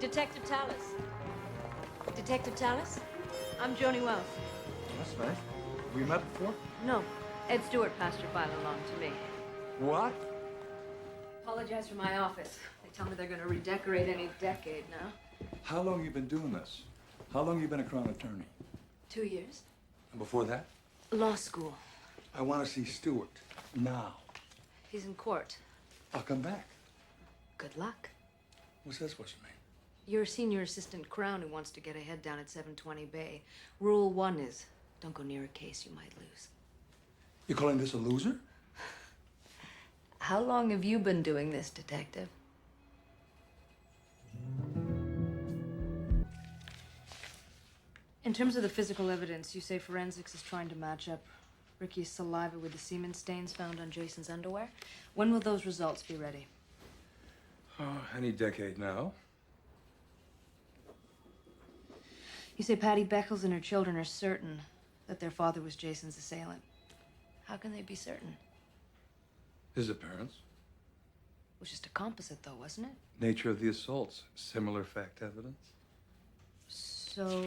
Detective Tallis. Detective Tallis? I'm Joni Wells. That's nice. We met before? No, Ed Stewart passed your file along to me. What? Apologize for my office. They tell me they're going to redecorate any decade now. How long you been doing this? How long you been a Crown attorney? 2 years. And before that? Law school. I want to see Stewart. Now. He's in court. I'll come back. Good luck. What's that supposed to mean? You're a senior assistant Crown who wants to get ahead down at 720 Bay. Rule 1 is, don't go near a case you might lose. You calling this a loser? How long have you been doing this, Detective? In terms of the physical evidence, you say forensics is trying to match up Ricky's saliva with the semen stains found on Jason's underwear. When will those results be ready? Oh, any decade now. You say Patty Beckles and her children are certain that their father was Jason's assailant. How can they be certain? His appearance. It was just a composite, though, wasn't it? Nature of the assaults. Similar fact evidence. So,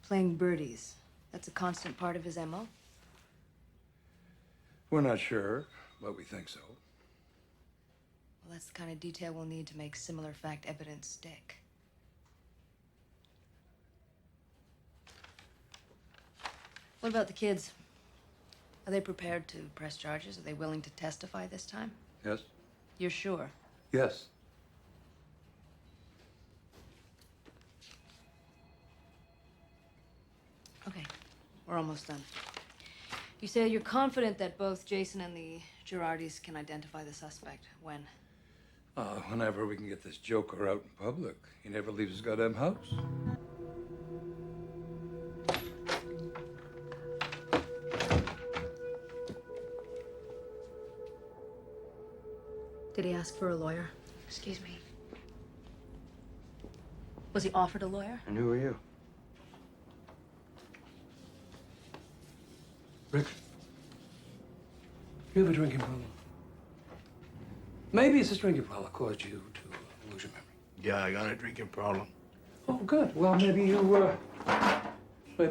playing birdies, that's a constant part of his MO? We're not sure, but we think so. Well, that's the kind of detail we'll need to make similar fact evidence stick. What about the kids? Are they prepared to press charges? Are they willing to testify this time? Yes? You're sure? Yes. Okay, we're almost done. You say you're confident that both Jason and the Girardis can identify the suspect. When? Whenever we can get this joker out in public. He never leaves his goddamn house. Did he ask for a lawyer? Excuse me. Was he offered a lawyer? And who are you? Rick, you have a drinking problem. Maybe it's this drinking problem that caused you to lose your memory. Yeah, I got a drinking problem. Oh, good. Well, maybe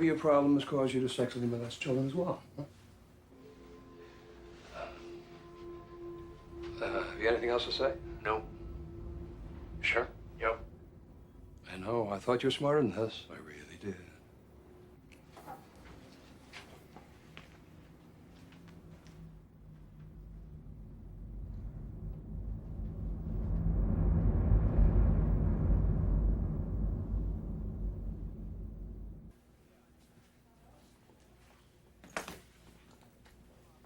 your problem has caused you to sexually molest children as well. Huh? Have you anything else to say? No. Sure? Yep. I know. I thought you were smarter than this. I really did.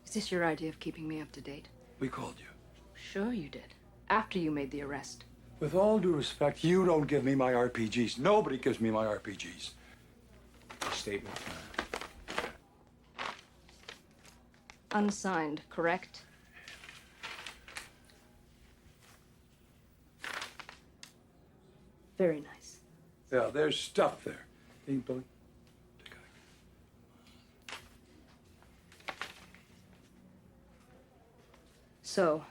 Is this your idea of keeping me up to date? We called you. Sure you did. After you made the arrest. With all due respect, you don't give me my RPGs. Nobody gives me my RPGs. Statement. Unsigned, correct? Very nice. Yeah, there's stuff there. Hey, Billy. Take a So,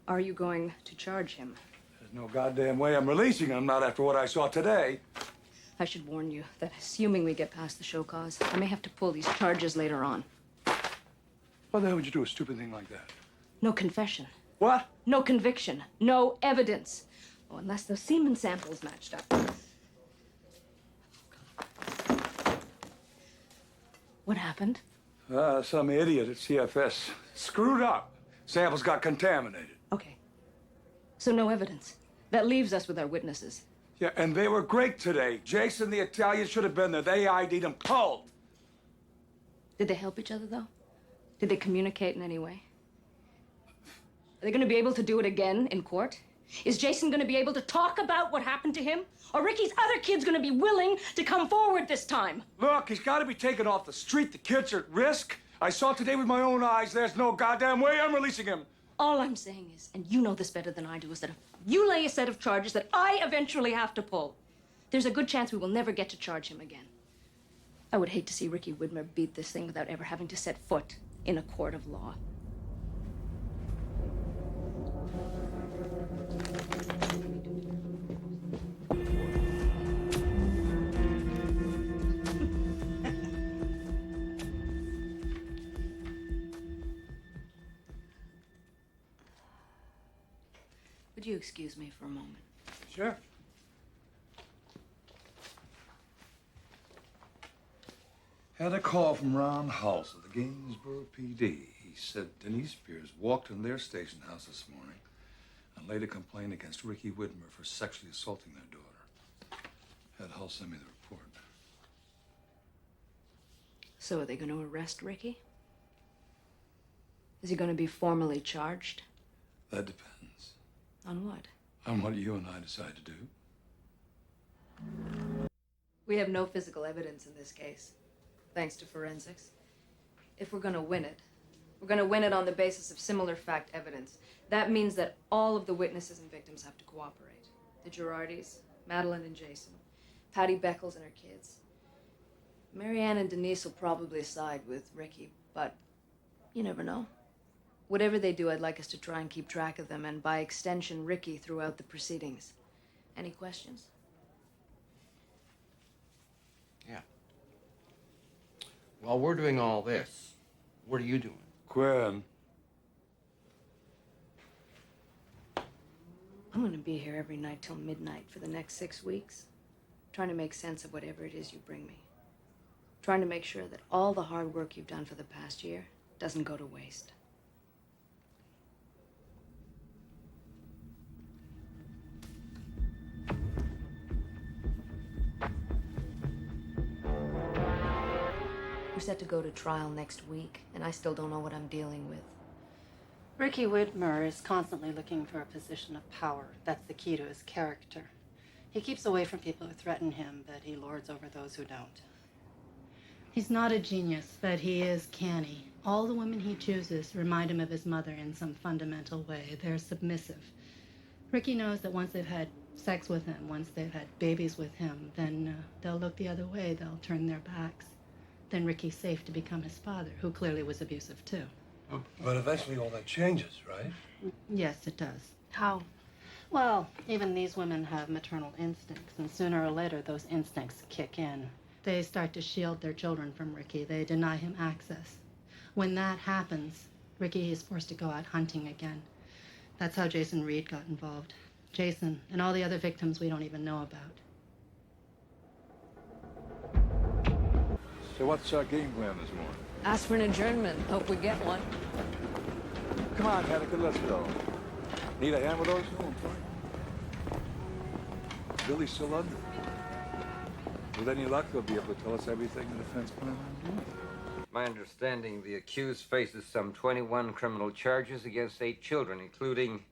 are you going to charge him? There's no goddamn way I'm releasing him, not after what I saw today. I should warn you that assuming we get past the show cause, I may have to pull these charges later on. Why the hell would you do a stupid thing like that? No confession. What? No conviction. No evidence. Oh, unless those semen samples matched up. What happened? Some idiot at CFS screwed up. Samples got contaminated. Okay. So no evidence. That leaves us with our witnesses. Yeah, and they were great today. Jason, the Italian, should have been there. They ID'd him cold. Did they help each other, though? Did they communicate in any way? Are they going to be able to do it again in court? Is Jason going to be able to talk about what happened to him? Are Ricky's other kids going to be willing to come forward this time? Look, he's got to be taken off the street. The kids are at risk. I saw it today with my own eyes. There's no goddamn way I'm releasing him. All I'm saying is, and you know this better than I do, is that if you lay a set of charges that I eventually have to pull, there's a good chance we will never get to charge him again. I would hate to see Ricky Widmer beat this thing without ever having to set foot in a court of law. excuse me for a moment? Sure. Had a call from Ron Hulse of the Gainesboro PD. He said Denise Spears walked in their station house this morning and laid a complaint against Ricky Whitmer for sexually assaulting their daughter. Had Hulse send me the report. So are they going to arrest Ricky? Is he going to be formally charged? That depends. On what? On what you and I decide to do. We have no physical evidence in this case, thanks to forensics. If we're going to win it, we're going to win it on the basis of similar fact evidence. That means that all of the witnesses and victims have to cooperate. The Girardis, Madeline and Jason, Patty Beckles and her kids. Marianne and Denise will probably side with Ricky, but you never know. Whatever they do, I'd like us to try and keep track of them, and by extension, Ricky throughout the proceedings. Any questions? Yeah. While we're doing all this, what are you doing? Quinn. I'm going to be here every night till midnight for the next 6 weeks, trying to make sense of whatever it is you bring me. Trying to make sure that all the hard work you've done for the past year doesn't go to waste. We're set to go to trial next week, and I still don't know what I'm dealing with. Ricky Whitmer is constantly looking for a position of power. That's the key to his character. He keeps away from people who threaten him, but he lords over those who don't. He's not a genius, but he is canny. All the women he chooses remind him of his mother in some fundamental way. They're submissive. Ricky knows that once they've had sex with him, once they've had babies with him, then they'll look the other way. They'll turn their backs. Then Ricky's safe to become his father, who clearly was abusive too. But eventually all that changes, right? Yes, it does. How? Well, even these women have maternal instincts, and sooner or later those instincts kick in. They start to shield their children from Ricky. They deny him access. When that happens, Ricky is forced to go out hunting again. That's how Jason Reed got involved. Jason and all the other victims we don't even know about. So what's our game plan this morning? Ask for an adjournment. Hope we get one. Come on, Hanukkah, let's go. Need a hand with those? Billy's still under. With any luck, they'll be able to tell us everything the defense plans on doing. My understanding, the accused faces some 21 criminal charges against 8 children, including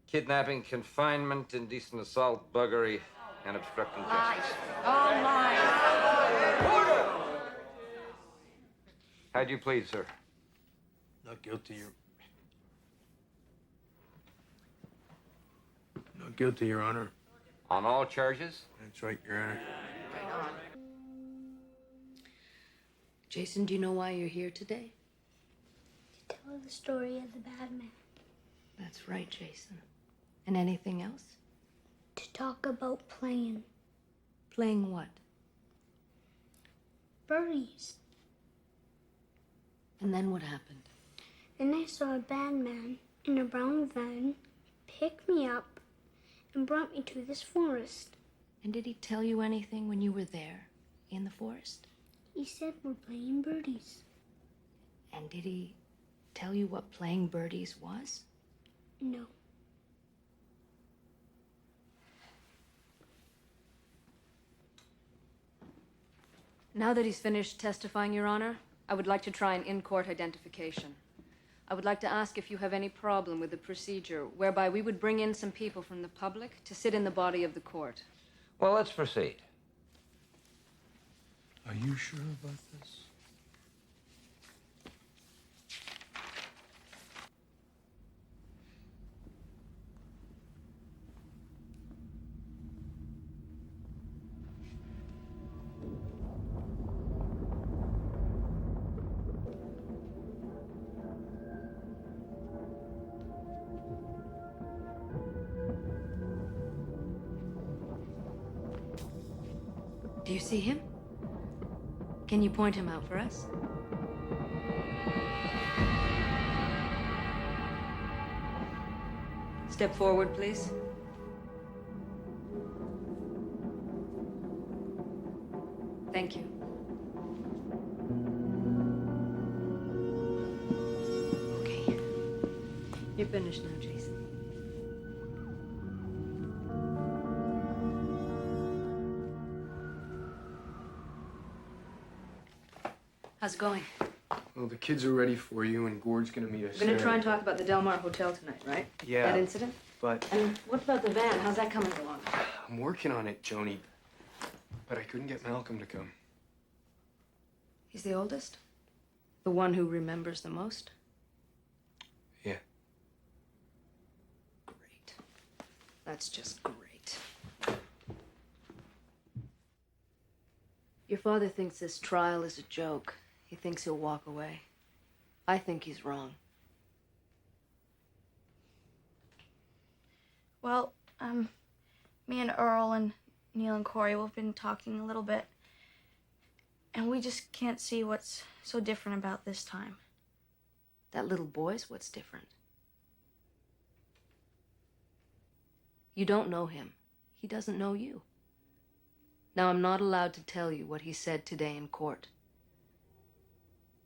kidnapping, confinement, indecent assault, buggery, and obstructing justice. All lies. How'd you plead, sir? Not guilty, Not guilty, Your Honor. On all charges? That's right, Your Honor. Jason, do you know why you're here today? To tell the story of the bad man. That's right, Jason. And anything else? To talk about playing Playing what? birdies. And then what happened? Then I saw a bad man in a brown van pick me up and brought me to this forest. And did he tell you anything when you were there in the forest? He said we're playing birdies. And did he tell you what playing birdies was? No. Now that he's finished testifying, Your Honor, I would like to try an in-court identification. I would like to ask if you have any problem with the procedure whereby we would bring in some people from the public to sit in the body of the court. Well, let's proceed. Are you sure about this? Do you see him? Can you point him out for us? Step forward, please. Thank you. Okay. You're finished now, Jason. How's it going? Well, the kids are ready for you, and Gord's gonna meet us. We're gonna try and talk about the Del Mar Hotel tonight, right? Yeah. That incident? But And what about the van? How's that coming along? I'm working on it, Joni. But I couldn't get Malcolm to come. He's the oldest? The one who remembers the most? Yeah. Great. That's just great. Your father thinks this trial is a joke. He thinks he'll walk away. I think he's wrong. Well, me and Earl and Neil and Corey, we've been talking a little bit. And we just can't see what's so different about this time. That little boy's what's different. You don't know him. He doesn't know you. Now, I'm not allowed to tell you what he said today in court.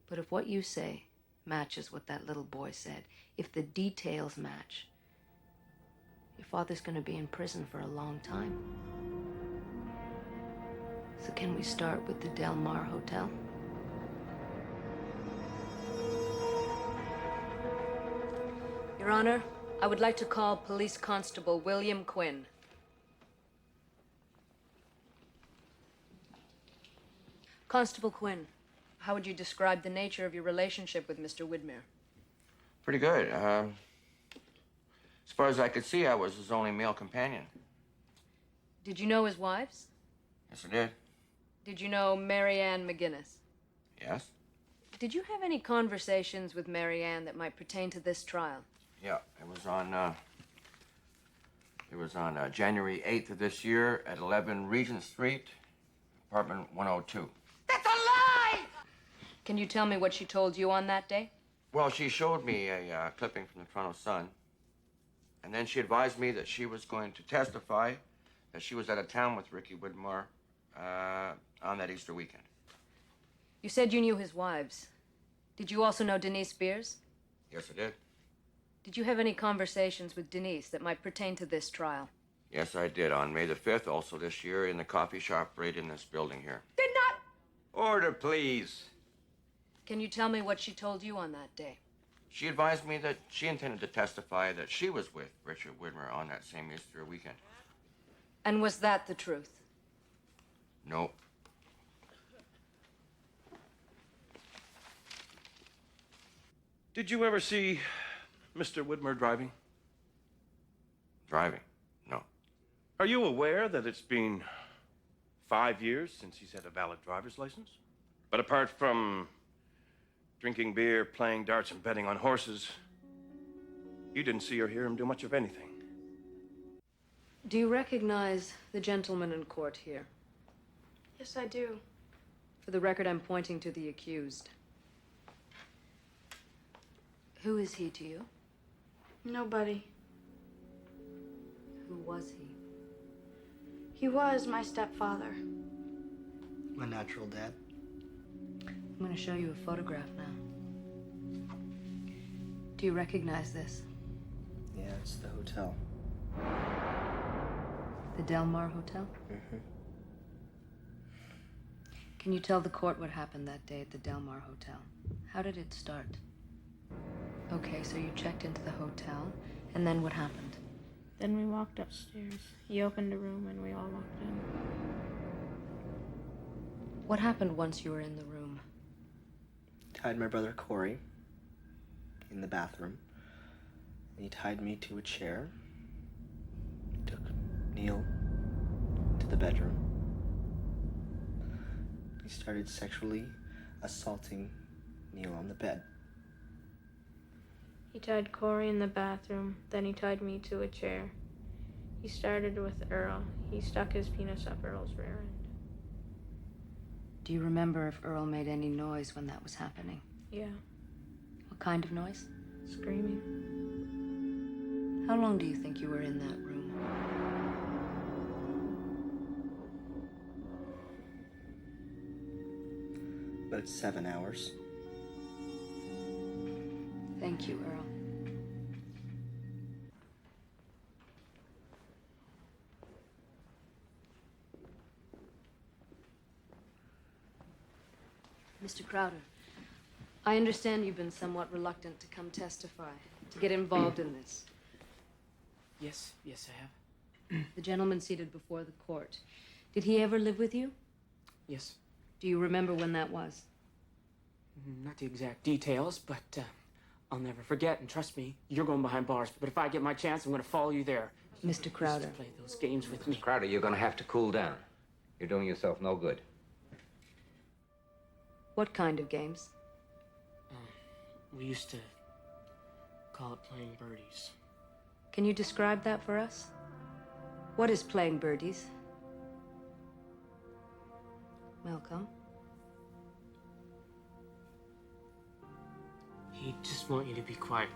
But if what you say matches what that little boy said, if the details match, your father's going to be in prison for a long time. So can we start with the Del Mar Hotel? Your Honor, I would like to call Police Constable William Quinn. Constable Quinn, how would you describe the nature of your relationship with Mr. Widmer? Pretty good. As far as I could see, I was his only male companion. Did you know his wives? Yes, I did. Did you know Mary Ann McGinnis? Yes? Did you have any conversations with Mary Ann that might pertain to this trial? Yeah, it was on January 8th of this year at 11 Regent Street, apartment 102. Can you tell me what she told you on that day? Well, she showed me a clipping from the Toronto Sun, and then she advised me that she was going to testify that she was out of town with Ricky Widmer on that Easter weekend. You said you knew his wives. Did you also know Denise Spears? Yes, I did. Did you have any conversations with Denise that might pertain to this trial? Yes, I did. On May the 5th, also this year, in the coffee shop right in this building here. Did not! Order, please. Can you tell me what she told you on that day? She advised me that she intended to testify that she was with Richard Widmer on that same Easter weekend. And was that the truth? No. Did you ever see Mr. Widmer driving? Driving? No. Are you aware that it's been 5 years since he's had a valid driver's license? But apart from drinking beer, playing darts, and betting on horses, you didn't see or hear him do much of anything. Do you recognize the gentleman in court here? Yes, I do. For the record, I'm pointing to the accused. Who is he to you? Nobody. Who was he? He was my stepfather. My natural dad. I'm going to show you a photograph now. Do you recognize this? Yeah, it's the hotel. The Del Mar Hotel? Mm-hmm. Can you tell the court what happened that day at the Del Mar Hotel? How did it start? Okay, so you checked into the hotel, and then what happened? Then we walked upstairs. He opened a room and we all walked in. What happened once you were in the room? Tied my brother Corey in the bathroom. And he tied me to a chair. He took Neil to the bedroom. He started sexually assaulting Neil on the bed. He tied Corey in the bathroom, then he tied me to a chair. He started with Earl. He stuck his penis up Earl's rear end. Do you remember if Earl made any noise when that was happening? Yeah, What kind of noise? screaming. How long do you think you were in that room? About 7 hours. Thank you, Earl. Mr. Crowder, I understand you've been somewhat reluctant to come testify, to get involved in this. Yes, I have. The gentleman seated before the court, did he ever live with you? Yes. Do you remember when that was? Not the exact details, but I'll never forget. And trust me, you're going behind bars. But if I get my chance, I'm going to follow you there. Mr. Crowder. Just play those games with me. Mr. Crowder, you're going to have to cool down. You're doing yourself no good. What kind of games? We used to call it playing birdies. Can you describe that for us? What is playing birdies? Malcolm? He'd just want you to be quiet.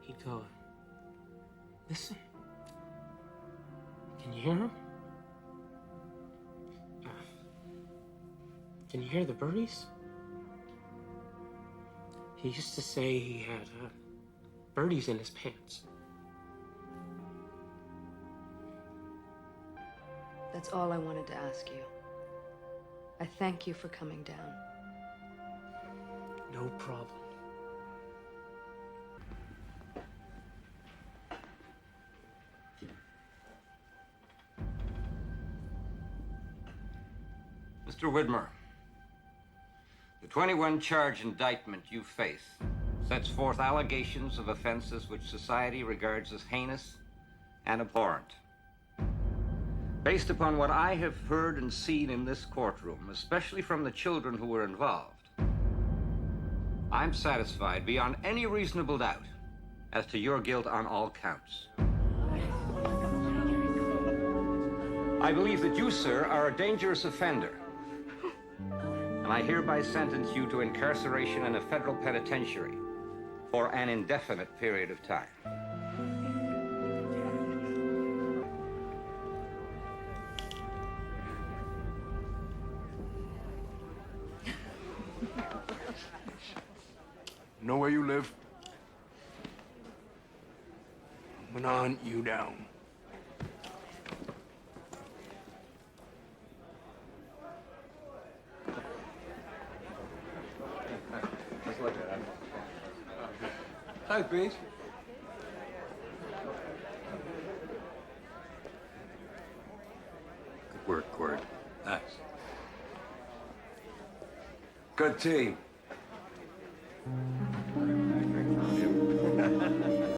He'd go, listen. Can you hear him? Can you hear the birdies? He used to say he had birdies in his pants. That's all I wanted to ask you. I thank you for coming down. No problem. Mr. Widmer, the 21-charge indictment you face sets forth allegations of offenses which society regards as heinous and abhorrent. Based upon what I have heard and seen in this courtroom, especially from the children who were involved, I'm satisfied beyond any reasonable doubt as to your guilt on all counts. I believe that you, sir, are a dangerous offender, and I hereby sentence you to incarceration in a federal penitentiary for an indefinite period of time. Know where you live? I'm gonna hunt you down. Hi, Pete. Good work, Cord. Nice. Good team.